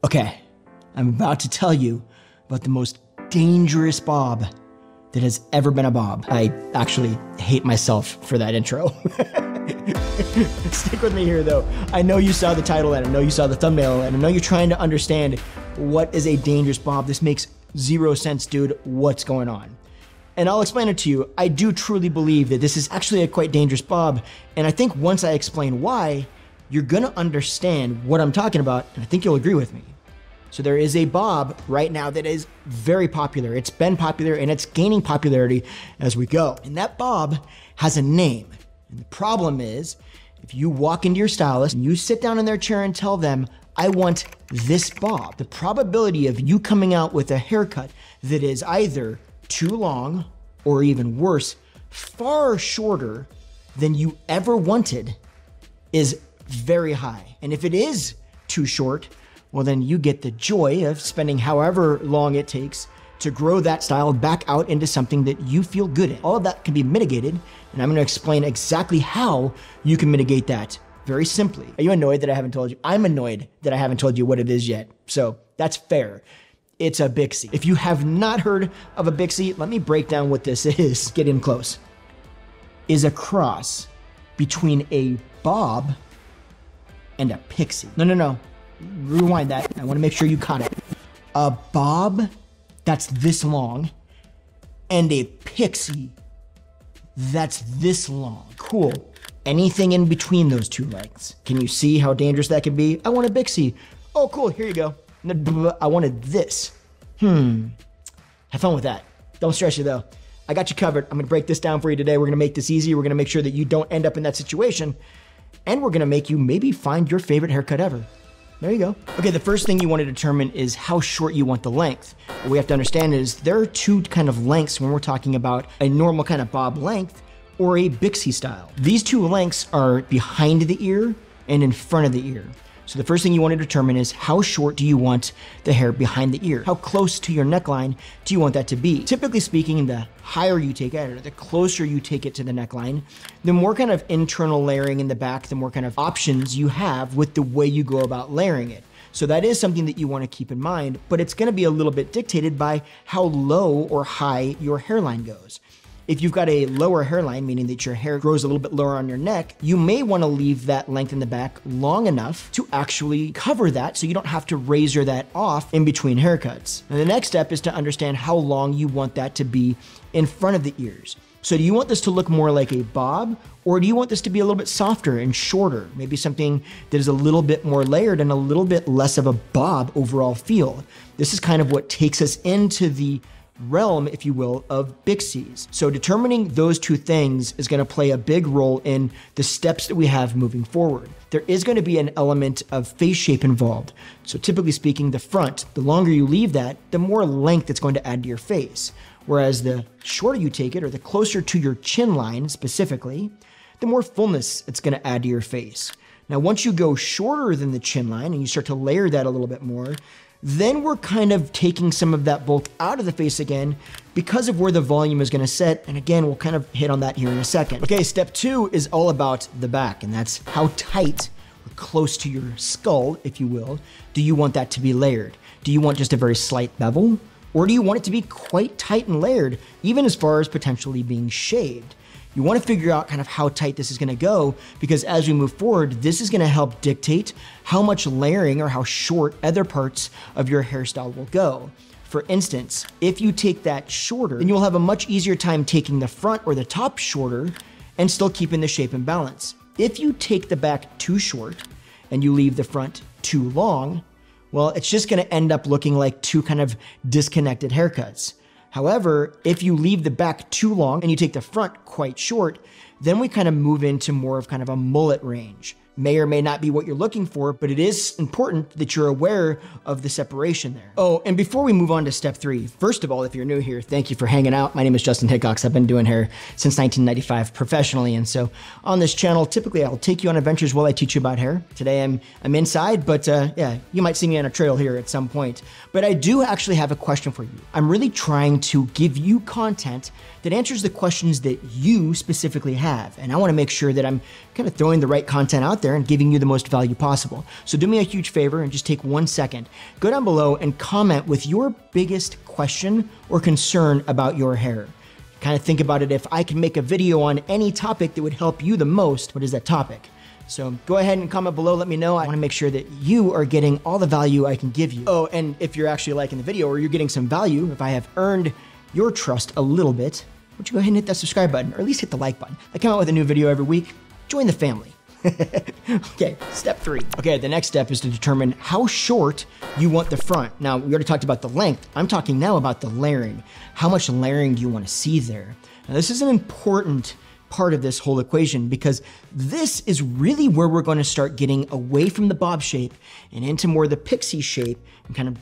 Okay, I'm about to tell you about the most dangerous Bob that has ever been a Bob. I actually hate myself for that intro. Stick with me here though. I know you saw the title and I know you saw the thumbnail and I know you're trying to understand what is a dangerous Bob. This makes zero sense, dude. What's going on? And I'll explain it to you. I do truly believe that this is actually a quite dangerous Bob. And I think once I explain why, you're gonna understand what I'm talking about, and I think you'll agree with me. So there is a Bob right now that is very popular. It's been popular and it's gaining popularity as we go. And that Bob has a name. And the problem is, if you walk into your stylist and you sit down in their chair and tell them, I want this Bob, the probability of you coming out with a haircut that is either too long or even worse, far shorter than you ever wanted is very high. And if it is too short, well, then you get the joy of spending however long it takes to grow that style back out into something that you feel good in. All of that can be mitigated, and I'm gonna explain exactly how you can mitigate that very simply. Are you annoyed that I haven't told you? I'm annoyed that I haven't told you what it is yet, so that's fair. It's a Bixie. If you have not heard of a Bixie, let me break down what this is. Get in close. Is a cross between a Bob and a Pixie. No. Rewind that. I want to make sure you caught it. A Bob that's this long and a Pixie that's this long. Cool. Anything in between those two lengths. Can you see how dangerous that could be? I want a Bixie. Oh, cool. Here you go. I wanted this. Have fun with that. Don't stress you though. I got you covered. I'm going to break this down for you today. We're going to make this easy. We're going to make sure that you don't end up in that situation. And we're going to make you maybe find your favorite haircut ever. There you go. Okay, the first thing you want to determine is how short you want the length. What we have to understand is there are two kind of lengths when we're talking about a normal kind of Bob length or a Bixie style. These two lengths are behind the ear and in front of the ear. So the first thing you want to determine is how short do you want the hair behind the ear? How close to your neckline do you want that to be? Typically speaking, the higher you take it or the closer you take it to the neckline, the more kind of internal layering in the back, the more kind of options you have with the way you go about layering it. So that is something that you want to keep in mind, but it's going to be a little bit dictated by how low or high your hairline goes. If you've got a lower hairline, meaning that your hair grows a little bit lower on your neck, you may want to leave that length in the back long enough to actually cover that so you don't have to razor that off in between haircuts. And the next step is to understand how long you want that to be in front of the ears. So do you want this to look more like a Bob, or do you want this to be a little bit softer and shorter? Maybe something that is a little bit more layered and a little bit less of a Bob overall feel. This is kind of what takes us into the realm, if you will, of Bixies. So determining those two things is going to play a big role in the steps that we have moving forward. There is going to be an element of face shape involved. So typically speaking, the front, the longer you leave that, the more length it's going to add to your face. Whereas the shorter you take it, or the closer to your chin line specifically, the more fullness it's going to add to your face. Now, once you go shorter than the chin line and you start to layer that a little bit more, then we're kind of taking some of that bulk out of the face again because of where the volume is gonna set. And again, we'll kind of hit on that here in a second. Okay, step two is all about the back, and that's how tight or close to your skull, if you will, do you want that to be layered? Do you want just a very slight bevel? Or do you want it to be quite tight and layered, even as far as potentially being shaved? You want to figure out kind of how tight this is going to go, because as we move forward, this is going to help dictate how much layering or how short other parts of your hairstyle will go. For instance, if you take that shorter, then you'll have a much easier time taking the front or the top shorter and still keeping the shape and balance. If you take the back too short and you leave the front too long, well, it's just going to end up looking like two kind of disconnected haircuts. However, if you leave the back too long and you take the front quite short, then we kind of move into more of kind of a mullet range. May or may not be what you're looking for, but it is important that you're aware of the separation there. Oh, and before we move on to step three, first of all, if you're new here, thank you for hanging out. My name is Justin Hickox. I've been doing hair since 1995 professionally. And so on this channel, typically I'll take you on adventures while I teach you about hair. Today I'm inside, but yeah, you might see me on a trail here at some point. But I do actually have a question for you. I'm really trying to give you content that answers the questions that you specifically have. And I want to make sure that I'm kind of throwing the right content out there and giving you the most value possible. So do me a huge favor and just take 1 second. Go down below and comment with your biggest question or concern about your hair. Kind of think about it, if I can make a video on any topic that would help you the most, what is that topic? So go ahead and comment below, let me know. I wanna make sure that you are getting all the value I can give you. Oh, and if you're actually liking the video or you're getting some value, if I have earned your trust a little bit, why don't you go ahead and hit that subscribe button, or at least hit the like button. I come out with a new video every week. Join the family. Okay, step 3. Okay, the next step is to determine how short you want the front. Now, we already talked about the length. I'm talking now about the layering. How much layering do you want to see there? Now, this is an important part of this whole equation, because this is really where we're going to start getting away from the bob shape and into more the pixie shape and kind of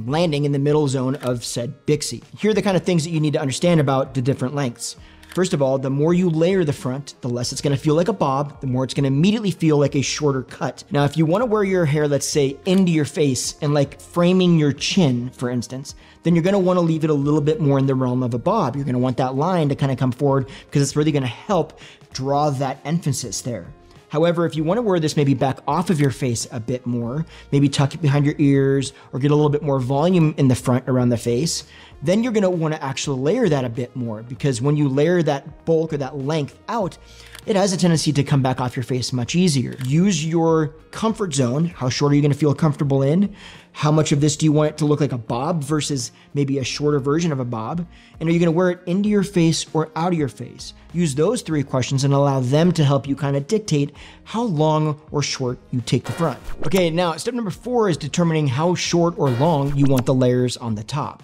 landing in the middle zone of said pixie. Here are the kind of things that you need to understand about the different lengths. First of all, the more you layer the front, the less it's gonna feel like a bob, the more it's gonna immediately feel like a shorter cut. Now, if you wanna wear your hair, let's say, into your face and like framing your chin, for instance, then you're gonna wanna leave it a little bit more in the realm of a bob. You're gonna want that line to kind of come forward because it's really gonna help draw that emphasis there. However, if you want to wear this maybe back off of your face a bit more, maybe tuck it behind your ears or get a little bit more volume in the front around the face, then you're going to want to actually layer that a bit more, because when you layer that bulk or that length out, it has a tendency to come back off your face much easier. Use your comfort zone. How short are you going to feel comfortable in? How much of this do you want it to look like a bob versus maybe a shorter version of a bob? And are you going to wear it into your face or out of your face? Use those 3 questions and allow them to help you kind of dictate how long or short you take the front. Okay, now step number 4 is determining how short or long you want the layers on the top.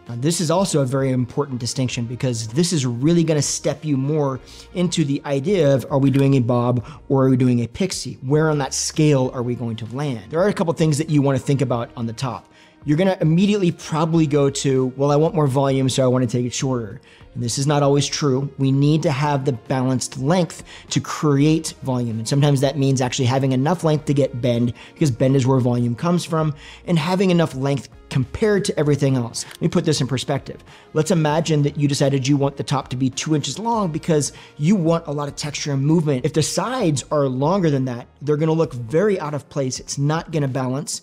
Now, this is also a very important distinction, because this is really going to step you more into the idea of, are we doing a bob or are we doing a pixie? Where on that scale are we going to land? There are a couple things that you want to think about on the top. You're going to immediately probably go to, well, I want more volume, so I want to take it shorter. And this is not always true. We need to have the balanced length to create volume. And sometimes that means actually having enough length to get bend, because bend is where volume comes from, and having enough length compared to everything else. Let me put this in perspective. Let's imagine that you decided you want the top to be 2 inches long because you want a lot of texture and movement. If the sides are longer than that, they're going to look very out of place. It's not going to balance.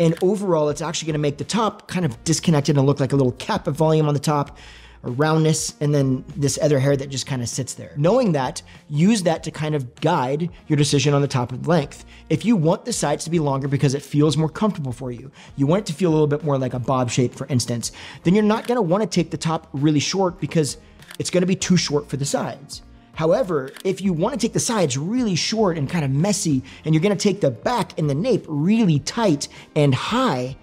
And overall, it's actually gonna make the top kind of disconnected and look like a little cap of volume on the top, a roundness, and then this other hair that just kind of sits there. Knowing that, use that to kind of guide your decision on the top of length. If you want the sides to be longer because it feels more comfortable for you, you want it to feel a little bit more like a bob shape, for instance, then you're not gonna wanna take the top really short because it's gonna be too short for the sides. However, if you want to take the sides really short and kind of messy, and you're going to take the back and the nape really tight and high,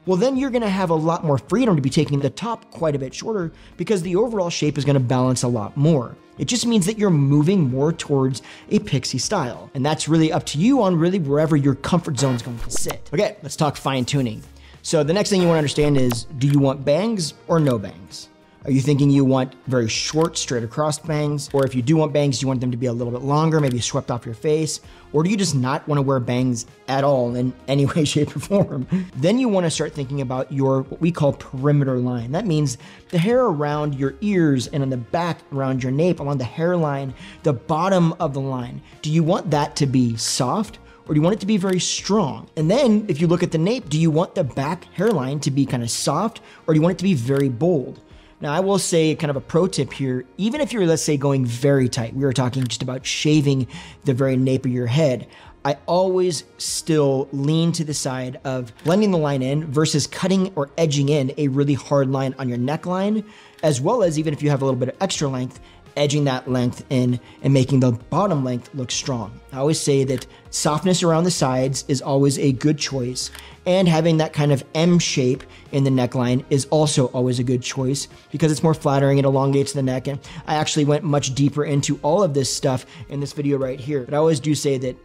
well, then you're going to have a lot more freedom to be taking the top quite a bit shorter, because the overall shape is going to balance a lot more. It just means that you're moving more towards a pixie style. And that's really up to you on really wherever your comfort zone is going to sit. Okay, let's talk fine tuning. So the next thing you want to understand is, do you want bangs or no bangs? Are you thinking you want very short, straight across bangs? Or if you do want bangs, do you want them to be a little bit longer, maybe swept off your face? Or do you just not want to wear bangs at all in any way, shape, or form? Then you want to start thinking about your, what we call perimeter line. That means the hair around your ears and on the back around your nape, along the hairline, the bottom of the line. Do you want that to be soft, or do you want it to be very strong? And then if you look at the nape, do you want the back hairline to be kind of soft, or do you want it to be very bold? Now, I will say kind of a pro tip here, even if you're, let's say, going very tight, we were talking just about shaving the very nape of your head, I always still lean to the side of blending the line in versus cutting or edging in a really hard line on your neckline, as well as, even if you have a little bit of extra length, edging that length in and making the bottom length look strong. I always say that softness around the sides is always a good choice, and having that kind of M shape in the neckline is also always a good choice because it's more flattering, it elongates the neck, and I actually went much deeper into all of this stuff in this video right here. But I always do say that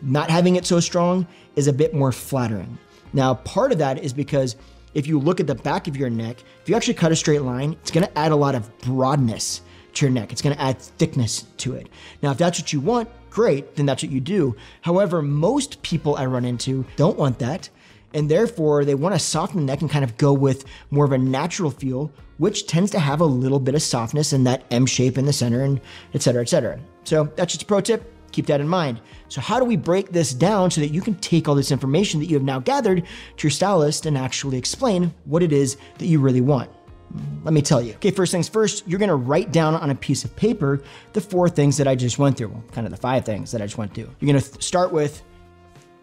not having it so strong is a bit more flattering. Now, part of that is because if you look at the back of your neck, if you actually cut a straight line, it's gonna add a lot of broadness to your neck. It's gonna add thickness to it. Now, if that's what you want, great, then that's what you do. However, most people I run into don't want that, and therefore they wanna soften the neck and kind of go with more of a natural feel, which tends to have a little bit of softness in that M shape in the center, and et cetera, et cetera. So that's just a pro tip. Keep that in mind. So how do we break this down so that you can take all this information that you have now gathered to your stylist and actually explain what it is that you really want? Let me tell you. Okay, first things first, you're gonna write down on a piece of paper the 4 things that I just went through, kind of the 5 things that I just went through. You're gonna start with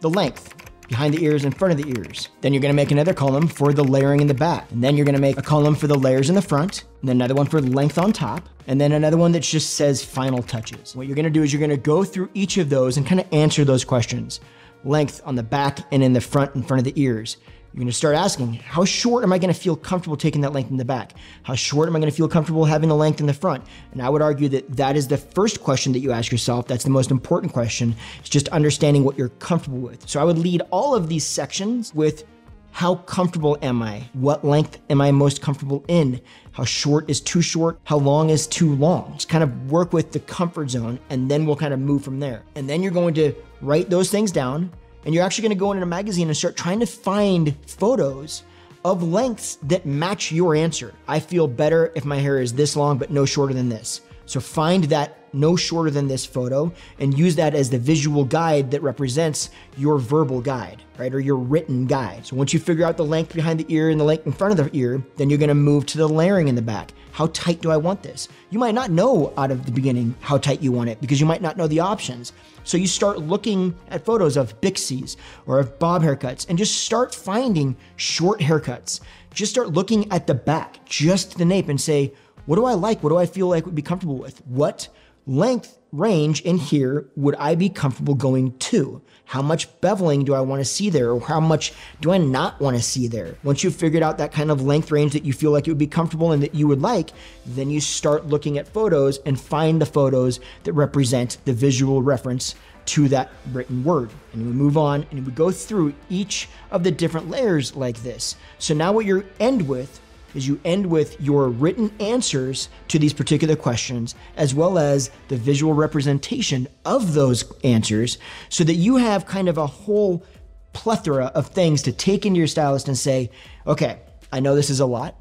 the length, behind the ears, in front of the ears. Then you're gonna make another column for the layering in the back. And then you're gonna make a column for the layers in the front, and then another one for length on top, and then another one that just says final touches. What you're gonna do is you're gonna go through each of those and kind of answer those questions. Length on the back and in the front, in front of the ears. You're gonna start asking, how short am I gonna feel comfortable taking that length in the back? How short am I gonna feel comfortable having the length in the front? And I would argue that that is the first question that you ask yourself. That's the most important question. It's just understanding what you're comfortable with. So I would lead all of these sections with, how comfortable am I? What length am I most comfortable in? How short is too short? How long is too long? Just kind of work with the comfort zone, and then we'll kind of move from there. And then you're going to write those things down, and you're actually gonna go into a magazine and start trying to find photos of lengths that match your answer. I feel better if my hair is this long, but no shorter than this. So find that no shorter than this photo and use that as the visual guide that represents your verbal guide, right? Or your written guide. So once you figure out the length behind the ear and the length in front of the ear, then you're gonna move to the layering in the back. How tight do I want this? You might not know out of the beginning how tight you want it because you might not know the options. So you start looking at photos of Bixies or of bob haircuts and just start finding short haircuts. Just start looking at the back, just the nape, and say, what do I like? What do I feel like would be comfortable with? What length range in here would I be comfortable going to? How much beveling do I want to see there? Or how much do I not want to see there? Once you've figured out that kind of length range that you feel like it would be comfortable and that you would like, then you start looking at photos and find the photos that represent the visual reference to that written word. And we move on and we go through each of the different layers like this. So now what you end with is you end with your written answers to these particular questions, as well as the visual representation of those answers, so that you have kind of a whole plethora of things to take into your stylist and say, okay, I know this is a lot.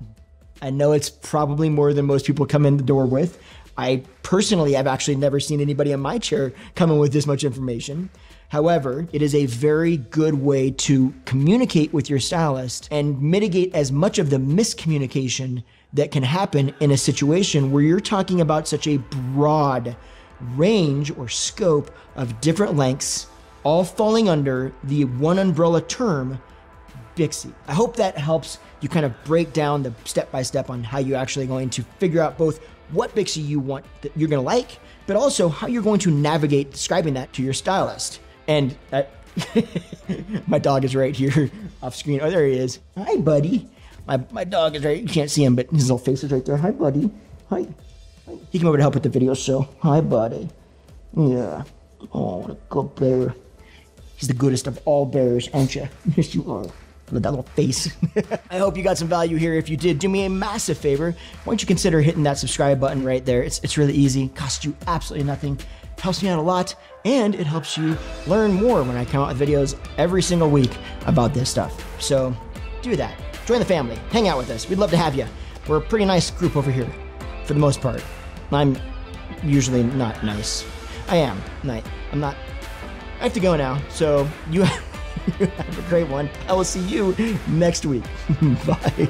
I know it's probably more than most people come in the door with. I personally have actually never seen anybody in my chair come in with this much information. However, it is a very good way to communicate with your stylist and mitigate as much of the miscommunication that can happen in a situation where you're talking about such a broad range or scope of different lengths, all falling under the one umbrella term, Bixie. I hope that helps you kind of break down the step-by-step on how you're actually going to figure out both what Bixie you want that you're gonna like, but also how you're going to navigate describing that to your stylist. And my dog is right here off screen. Oh, there he is. Hi, buddy. My dog is right. You can't see him, but his little face is right there. Hi, buddy. Hi. He came over to help with the video, so hi, buddy. Yeah. Oh, what a good bear. He's the goodest of all bears, aren't you? Yes, you are. Look at that little face. I hope you got some value here. If you did, do me a massive favor. Why don't you consider hitting that subscribe button right there? It's really easy. Costs you absolutely nothing. Helps me out a lot, and it helps you learn more when I come out with videos every single week about this stuff. So do that. Join the family. Hang out with us. We'd love to have you. We're a pretty nice group over here, for the most part. I'm usually not nice. I am. I'm not. I have to go now, so you have a great one. I will see you next week. Bye.